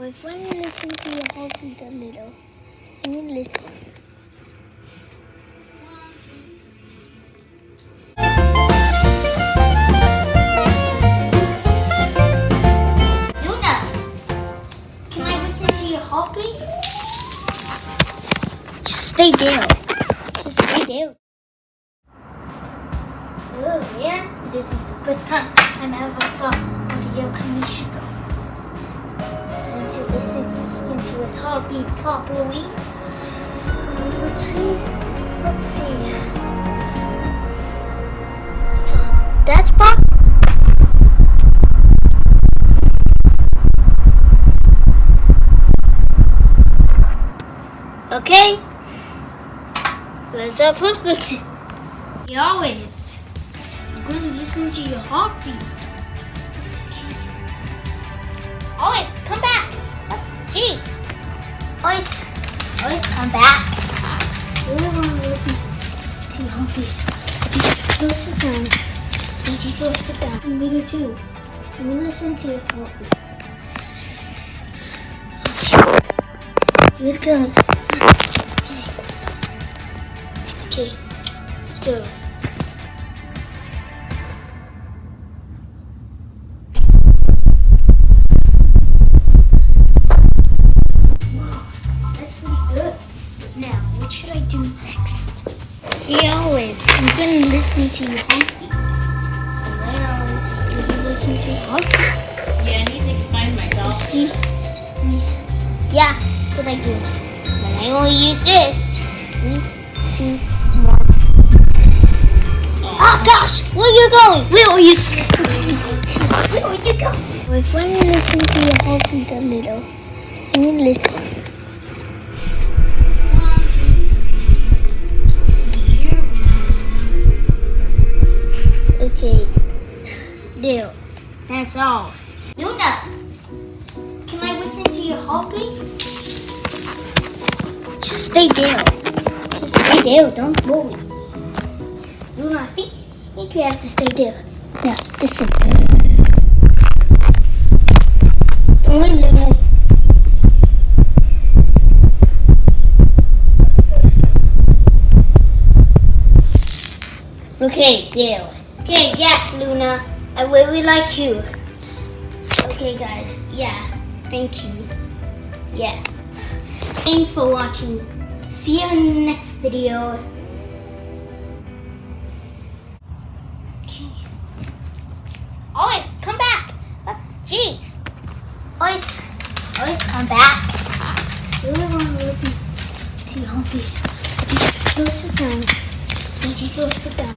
But when you listen to your heartbeat a little, and you listen. Luna, can I listen to your heartbeat? Just stay there. Just stay there. Oh man, this is the first time I ever saw an air conditioner. It's time to listen into his heartbeat properly. Let's see. It's on that spot. Okay. Let's perfect. Yahweh. I'm going to listen to your heartbeat. Oi, come back. Jeez. Oi, come back. We want to listen to your heartbeat. Go sit down. Okay, go sit down. Me too. Let me listen to your heartbeat. Here it goes. Okay, it goes. Now, what should I do next? Always, I'm going to listen to your heartbeat. Well, did you listen to your heartbeat? Yeah, I need to find myself. See? Yeah, good idea. Then I will use this. 3, 2, 1. Oh gosh, where are you going? Where are you going? Wait, when you listen to your heartbeat a little, and you listen. Okay, there. That's all. Luna, can I listen to your heartbeat? Just stay there. Just stay there. Don't worry. Luna, I think you have to stay there. Now, listen. Only Luna. Okay, there. Okay, yes, Luna. I really like you. Okay, guys. Yeah, thank you. Yeah. Thanks for watching. See you in the next video. Okay. Oi, come back. Jeez. Oi, come back. I really want to listen to your heartbeat. Okay, go sit down. Okay, go sit down.